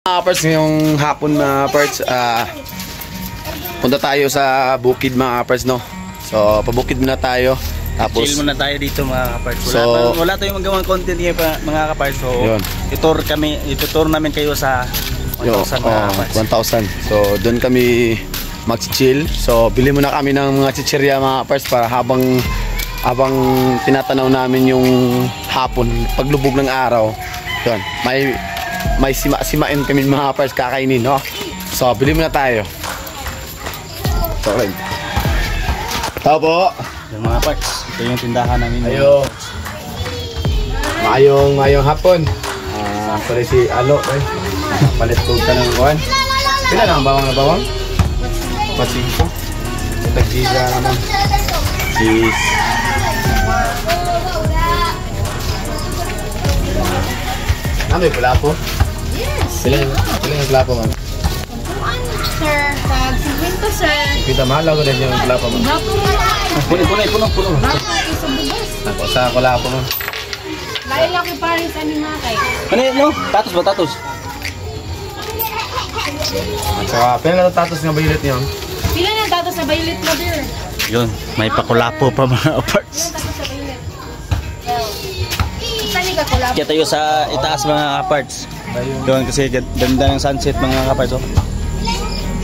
Parts ngayong hapon na parts, punta tayo sa bukid mga parts, no. So pabukid muna tayo, tapos chill muna tayo dito mga parts. So, Wala tayong magawang content ngayon mga parts. So itutur namin kayo sa 1,000 mga parts. 1,000. So doon kami mag-chill. So bili muna kami ng mga chichirya mga parts para habang tinatanaw namin yung hapon, paglubog ng araw. Yun, may simain kami mga parts kakainin, no? So, bili muna tayo. So, okay. Tao po. Yung mga parts, ito yung tindahan namin. Ayo. Mayong hapon. Sorry si Alo, eh. Palit ko ka ng kuhan. Pila na ang bawang na bawang? Pasingko. Tag-giga naman. Cheese. May pula po? Yes. Pila yung pula po, ma'am? Sir, tag 50 sir. Kita mahal ako din yung pula po, ma'am. Gapo mo lang. Puno. Gapo isa bugas. Ako, sa pula po, ma'am. Lain lang kay Paris ani mga kay. Ano yun, no? Tatos ba? Tatos? So, pila na tatos nga violet niyo? Pila na dato sa violet na beer. Yun, may pakulapo pa mga parts. Dato sa violet. Sani ka kulap. Kaya tayo sa itaas mga parts. Doon kasi ganda ng sunset mga parts. Oh.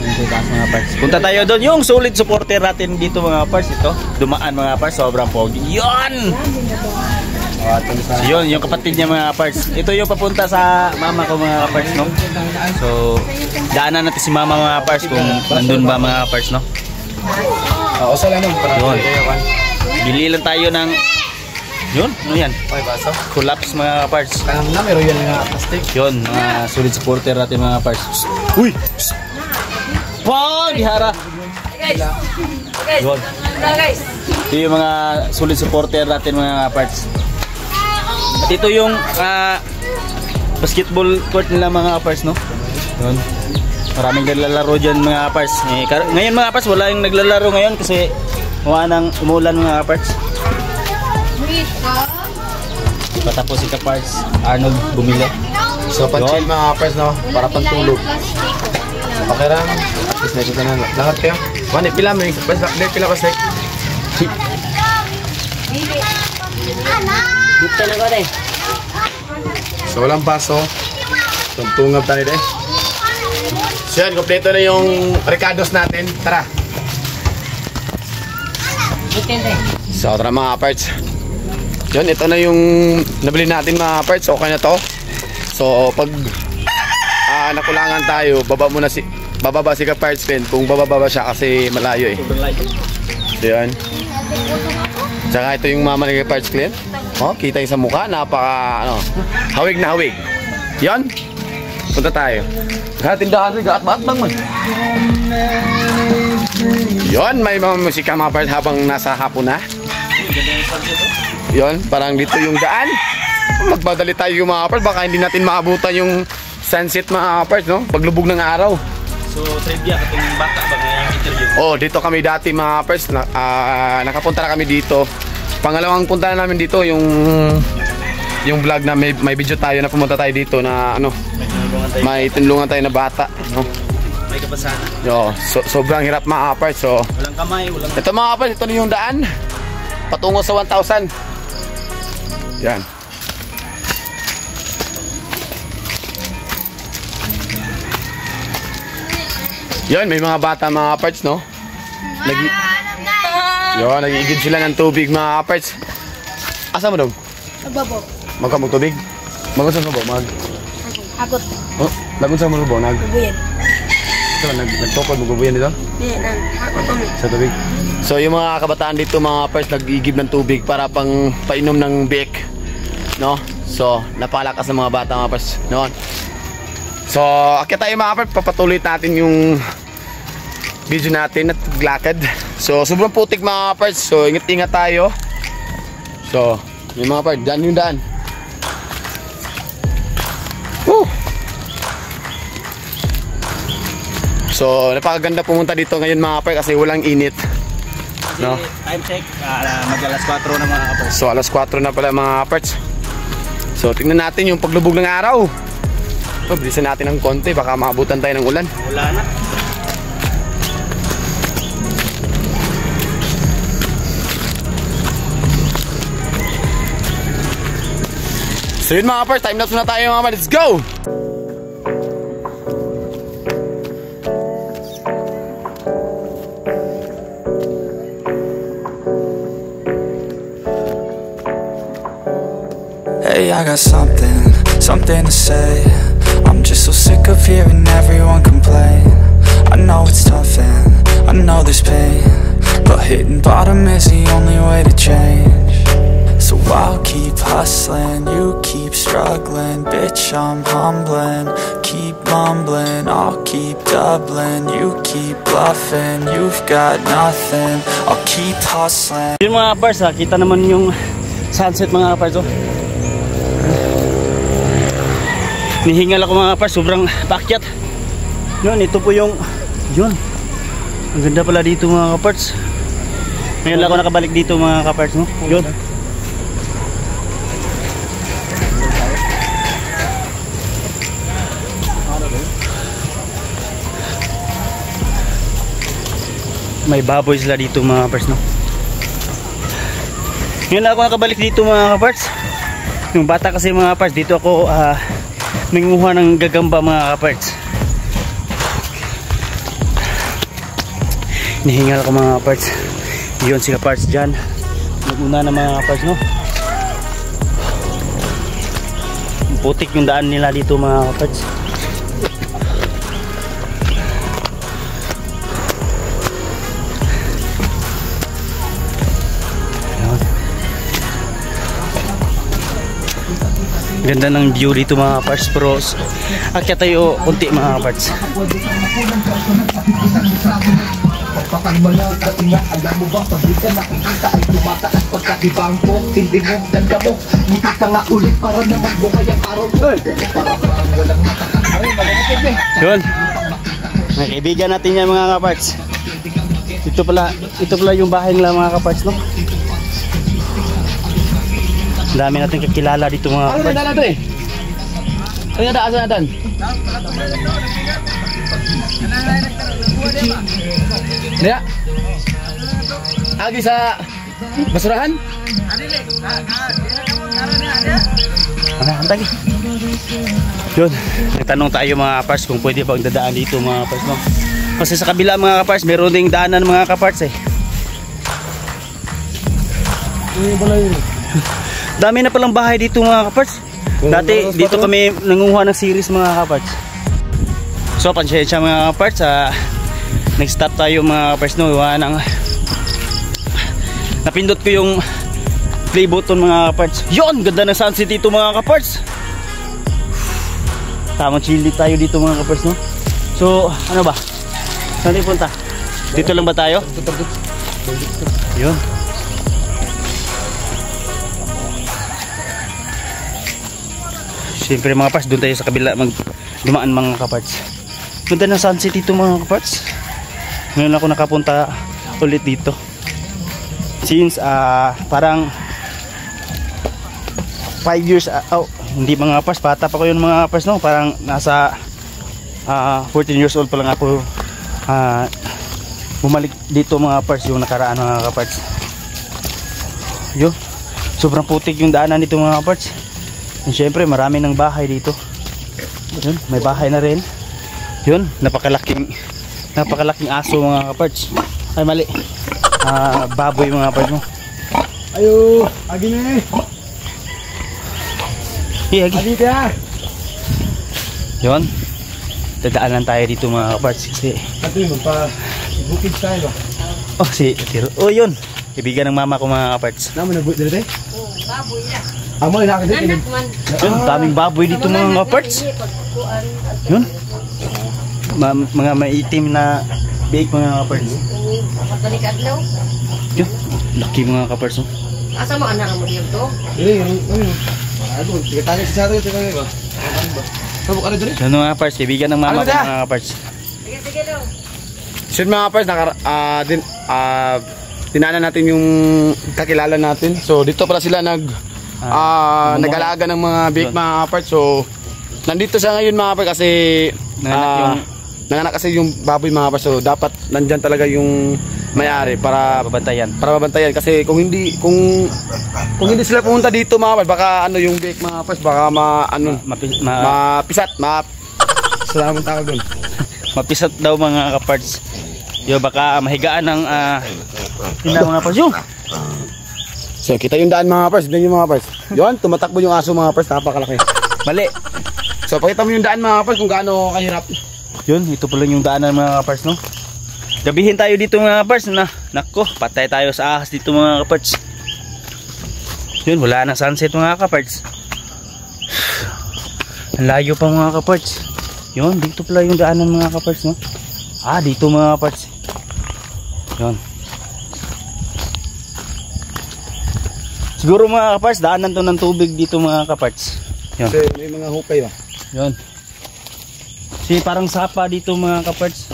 Doon sa itaas mga parts. Punta tayo doon. Yung solid supporter natin dito mga parts. Ito, dumaan mga parts. Sobrang pogi. Yun! So, yun, yung kapatid niya mga parts. Ito yung papunta sa mama ko mga parts, no? So, daanan natin si mama mga parts kung nandun ba mga parts, no? Oo, sa lang nung Yun. Bili lang tayo ng... Yun, ano yan? Okay, baso? Collapse mga parts. Kanang na, meron yan nga plastic. Yun, mga solid supporter natin mga parts. Uy! Wow! Bihara! Yun. Ito yung mga solid supporter natin mga parts. At ito yung basketball court nila mga parts, no? Yun. Maraming naglalaro dyan mga parts. Ngayon mga parts, wala yung naglalaro ngayon kasi umulan mga parts. Patapos si Kaparts, Arnold bumili. So, pan-chill mga parts, no? Para pantulog. Okay lang. Tapos na ito na. Lahat kayo. Mani, pila mo yung pila plastic. Dito na ko rin. So, walang baso. Tungtungab tayo eh. So, yan. Kompleto na yung recados natin. Tara. So, tara mga parts. Yun, ito na yung nabili natin mga parts. Okay na to. So, pag nakulangan tayo, bababa si Kaparts pen. Kung bababa siya kasi malayo eh. So, yun. Tsaka ito yung mama ni Kaparts Clint. Oh, kita yung sa mukha. Napaka, hawig na hawig. Yun. Punta tayo. Tindahan rin, gaat-baat bang man. Yun, may mga musika mga parts habang nasa hapon na. Yun, parang dito yung daan. Magmadali tayo yung mga parts. Baka hindi natin maabutan yung sunset mga parts, no? Paglubog ng araw. So, trivia, katong bata ba ngayong interview? Oh, dito kami dati mga parts. Nakapunta na kami dito. Pangalawang punta na namin dito yung vlog na may video tayo na pumunta tayo dito na may tinulungan tayo na bata, no? May kapasanan. Yo, sobrang hirap mga parts. So, Walang kamay, walang... ito mga parts, ito na yung daan patungo sa 1,000. Yan. Yan, may mga bata mga parts, no? Nag-iigid sila ng tubig mga parts. Asa mo daw? Agbabo. Magkamog tubig? Magunsa mo ba? Agot. Oh, nagunsa mo ba? Bubuyan. So, nagtokod mo gubuyan dito? Sa tubig. So, yung mga kabataan dito mga parts, nag-iigib ng tubig para pang painom ng biik, no? So, napalakas ng mga bata mga parts, no? So, akit tayo mga parts, papatuloy natin yung video natin at glakad. So, sobrang putik mga parts. So, ingat-ingat tayo. So, yung mga parts, daan yung daan. Woo! So, napakaganda pumunta dito ngayon mga parts kasi walang init. No? Time check, mag-alas 4 na mga parts. So, alas 4 na pala mga parts. So, tingnan natin yung paglubog ng araw. So, bilisan natin ng konti, baka maabutan tayo ng ulan. Wala na. So yun mga kapars, time lapse na tayo mga kapars. Let's go! Hey, I got something to say. I'm just so sick of hearing everyone complain. I know it's tough and I know there's pain, but hitting bottom is the only way to change. So I'll keep hustling, you keep struggling. Bitch, I'm humbling, keep mumbling. I'll keep doubling, you keep bluffing. You've got nothing, I'll keep hustling. Yun mga kapars, kita naman yung sunset mga kapars. Oh. Nihingal ako mga kapars, sobrang pakyat. Yun, ito po yung yun. Ang ganda pala dito mga kapars. Ngayon lang ako nakabalik dito mga kapars, no? Yun. May baboy sila dito mga kapars, no? Ngayon lang ako nakabalik dito mga kapars. Yung bata kasi mga kapars, dito ako nangunguha ng gagamba mga kapars. Nihingal ako mga kapars. Yun si kapars dyan. Naguna na mga kapars, no? Putik yung daan nila dito mga kapars. Ganda ng view dito mga kaparts, pero akyat tayo konti mga kaparts. Alam mo ba, pag di ka nakikita ay tumataas pagkakibang ko. Hindi mo ganda mo, ngiti ka nga ulit para naman bukay ang araw mo. Para walang matakakay, malamikid eh. Yun, may kaibigan natin yan mga kaparts. Ito pala yung bahay nila mga kaparts, no? Dami natin kakilala dito mga kaparts. Ano na natin eh? Ano na daan natin? Naya? Agi sa basurahan? Antay. Yun, nagtanong tayo mga kaparts kung pwede bang dadaan dito mga kaparts, no? Kasi sa kabila mga kaparts, meron ding daanan mga kaparts eh. Dami na palang bahay dito mga kaparts. Dati dito kami nangunguha ng series mga kaparts. So pansensya mga kaparts, nag-stop tayo mga kaparts, no? Napindot ko yung play button mga kaparts. Yun, ganda ng sunset dito mga kaparts. Tamang chilli tayo dito mga kaparts, no? So ano ba? Saan tayo punta? Dito lang ba tayo? Yun. Siyempre mga kaparts, doon tayo sa kabila dumaan mga kaparts. Ganda ng sunset dito mga kaparts. Ngayon ako nakapunta ulit dito. Since parang 5 years, hindi mga kaparts, bata pa ko yun mga kaparts, no? Parang nasa 14 years old pa lang ako bumalik dito mga kaparts, yung nakaraan mga kaparts. Yun, sobrang putik yung daanan dito mga kaparts. And syempre marami ng bahay dito. Yun, may bahay na rin. Yun, napakalaking aso mga kaparts. Ay mali, baboy mga kaparts mo. Ayo, agi na eh. Agi. Agi ka. Yun, dadaanan tayo dito mga kaparts kasi Ito yung bukid tayo. oh si Tiro. Oh yun, kaibigan ng mama ko mga kaparts. Naman nag-buit dito eh? Baboy na. Amo na kasi Anak man. Yun, daming baboy dito mga kaparts. Yun, mga maitim na bake mga kaparts. Kapatalik adlaw. Yun, laki mga kaparts. Oh. Asa mo anak mo dito? Ano, tanya sa atin ba? Sabok ano dito? Yan mga kaparts, kaibigan ng mama ko mga kaparts. Sige daw. So yun mga kaparts, tinanan natin yung kakilala natin. So dito pala sila nag-alaga ng mga bake mga kaparts. So nandito siya ngayon mga kapars kasi nanganak kasi yung baboy mga kapars. So dapat nandyan talaga yung may-ari para babantayan kasi kung hindi sila pumunta dito mga kapars, baka ano yung bake mga kapars, baka mapisat, salamat tawag doon. Mapisat daw mga kaparts. Yo, baka mahigaan ng mga kapars yung. So kita yung daan mga kapars, yung mga kapars. Yun, tumatakbo yung aso mga kapars, napakalaki. Mali. So pakita mo yung daan mga kapars kung gaano kahirap. Yun, ito pala yung daanan mga kapars, no? Gabihin tayo dito mga kapars na. Nako, patay tayo sa ahas dito mga kaparts. Yun, wala na sunset mga kaparts. Ang layo pa mga kaparts. Yun, dito pala yung daanan mga kaparts, no? Dito mga kaparts. Yun. Siguro mga kaparts, daanan to ng tubig dito mga kaparts. Yun. Kasi may mga hukay ba? Yun. Kasi parang sapa dito mga kaparts.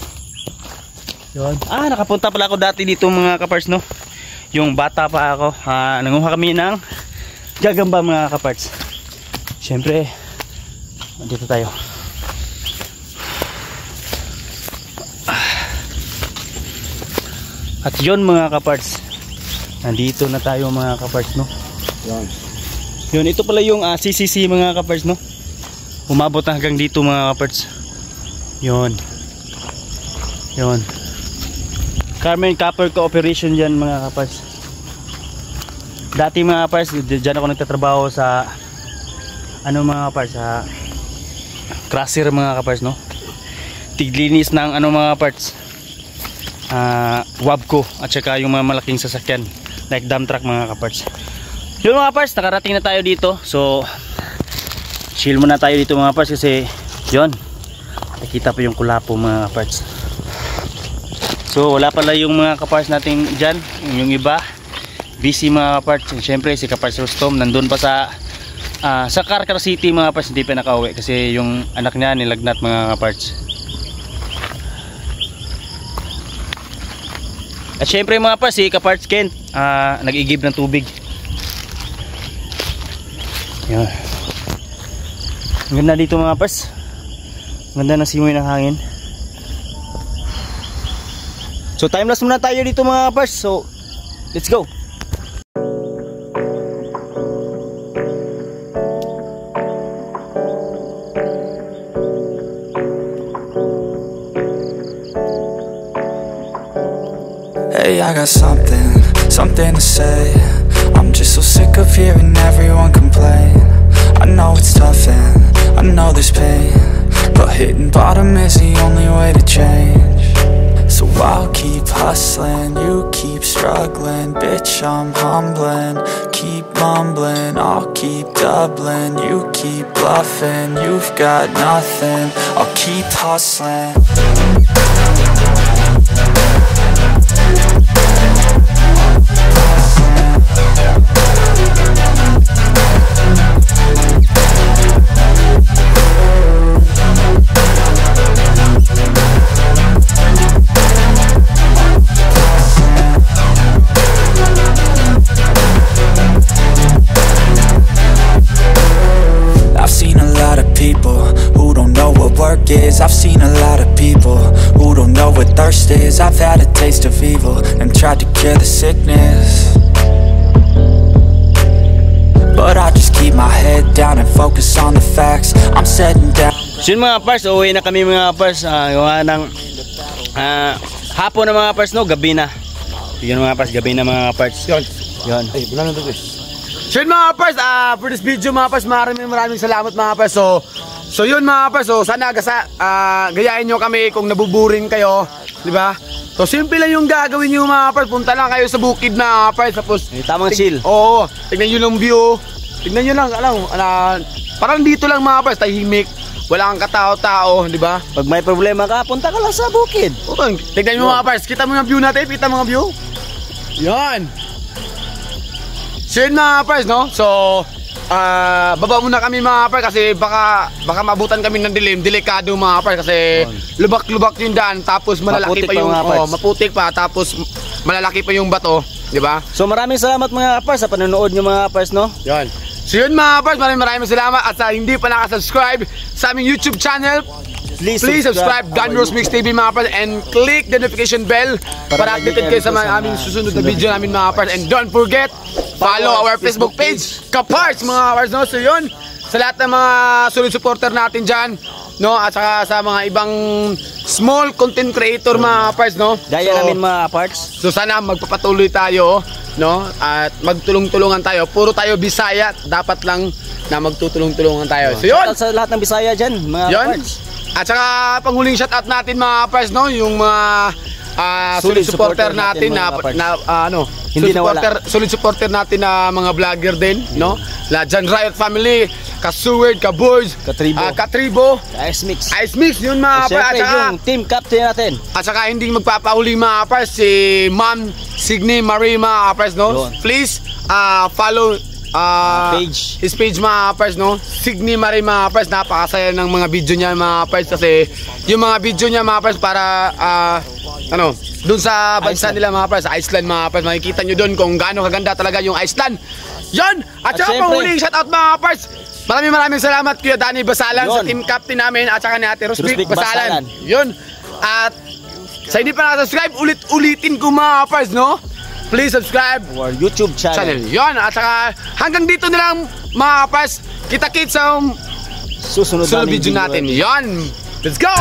Yun. Nakapunta pala ako dati dito mga kaparts, no? Yung bata pa ako, nanguha kami ng gagamba mga kaparts. Siyempre, dito tayo. At yun mga kaparts, nandito na tayo mga kaparts, no? Yun, ito pala yung CCC mga kaparts, no? Umabot hanggang dito mga kaparts. Yun. Carmen Copper Cooperation dyan mga kaparts. Dati mga kaparts, dyan ako nagtatrabaho sa mga kaparts, sa crusher mga kaparts, no? Tiglinis ng mga kaparts, Wabco at saka yung mga malaking sasakyan like dump truck mga kaparts. Yun mga kaparts, nakarating na tayo dito. So chill muna tayo dito mga kaparts kasi yun, nakita pa yung kulapo mga kaparts. So wala pala yung mga kaparts natin dyan. Yung iba busy mga kaparts. Siyempre si Kaparts Rustom nandun pa sa Carcar City mga kaparts, hindi pa nakauwi kasi yung anak niya nilagnat mga kaparts. At syempre mga kaparts, si Kaparts Kent nag-igib ng tubig. Yan. Ang ganda dito mga kaparts. Ang ganda ng simoy ng hangin. So timeless muna tayo dito mga kaparts. So let's go. Hey, I got something to say. I'm just so sick of hearing everyone complain. I know it's tough and I know there's pain, but hitting bottom is the only way to change. So I'll keep hustling, you keep struggling. Bitch, I'm humbling, keep mumbling. I'll keep doubling, you keep bluffing. You've got nothing, I'll keep hustling. I've seen a lot of people who don't know what thirst is. I've had a taste of evil and tried to cure the sickness, but I just keep my head down and focus on the facts. I'm setting down. So yun mga kaparts, uwi na kami mga kaparts. Gawa ng hapon na mga kaparts, no? Gabi na. Yun mga kaparts, gabi na mga kaparts. Yun. Ay, bulan na ito guys. So yun mga kaparts, for this video mga kaparts, maraming salamat mga kaparts. So yun mga kaparts, so sana gayahin nyo kami kung nabuburing kayo, di ba? So simple lang yung gagawin nyo mga kaparts, punta lang kayo sa bukid mga kaparts, tapos tamang chill. Oo, tignan nyo yung view, tignan nyo lang, parang dito lang mga kaparts, tahimik, wala kang katao-tao, di ba? Pag may problema ka, punta ka lang sa bukid. Okay, tignan nyo mga kaparts, kita mo yung view natin, kita mo yung view. Yan. So yun mga kaparts, no? So baba muna kami mga kaparts kasi baka mabutan kami ng dilim, delikado mga kaparts kasi lubak-lubak yung daan, tapos malalaki pa yung maputik pa, tapos malalaki pa yung bato, di ba? So maraming salamat mga kaparts sa panonood nyo mga kaparts, no? Yan. So yun mga kapars, maraming salamat. At sa hindi pa nakasubscribe sa aming YouTube channel, please subscribe Gunros Mix TV mga kapars, and click the notification bell para updated kayo sa mga aming susunod na video namin mga kapars. And don't forget, follow our Facebook page, Kapars mga kapars, no? So yun, sa lahat ng mga solid supporter natin dyan, no? At saka sa mga ibang small content creator mga kapars, no? Gaya namin mga kaparts. So sana magpapatuloy tayo, no? At magtulong-tulungan tayo. Puro tayo Bisaya, dapat lang na magtutulong-tulungan tayo. So yun, Sa lahat ng Bisaya dyan, mga kaparts. at saka panghuling shoutout natin mga kapars, no? Yung mga solid supporter natin na Hindi solid supporter natin na mga vlogger din, no? La Jan Riot Family, Kasuward, Kaboys, Katribo, Ice Mix. Ice Mix, yun mga kapars. At saka yung team captain natin. At saka hindi magpapahuli mga kapars, si Ma'am Signy Marie mga kapars, no? Yun. Please follow his page mga kapars, no? Signy Marie mga kapars, napakasaya ng mga video niya mga kapars, kasi yung mga video niya mga kapars para doon sa bansa Iceland nila mga kapars, Iceland mga kapars, makikita nyo doon kung gaano kaganda talaga yung Iceland. Yun! At saka panghuling shoutout mga kapars, maraming salamat Kuya Danny Basalan sa team captain namin, at saka ni Ate Rosvic Basalan. Yun! At sa hindi pa nakasubscribe, ulitin ko mga kapars, no? Please subscribe Our YouTube channel. Yun! At saka hanggang dito na lang mga kapars, kita-kits sa Susunod video natin. Yun! Let's go!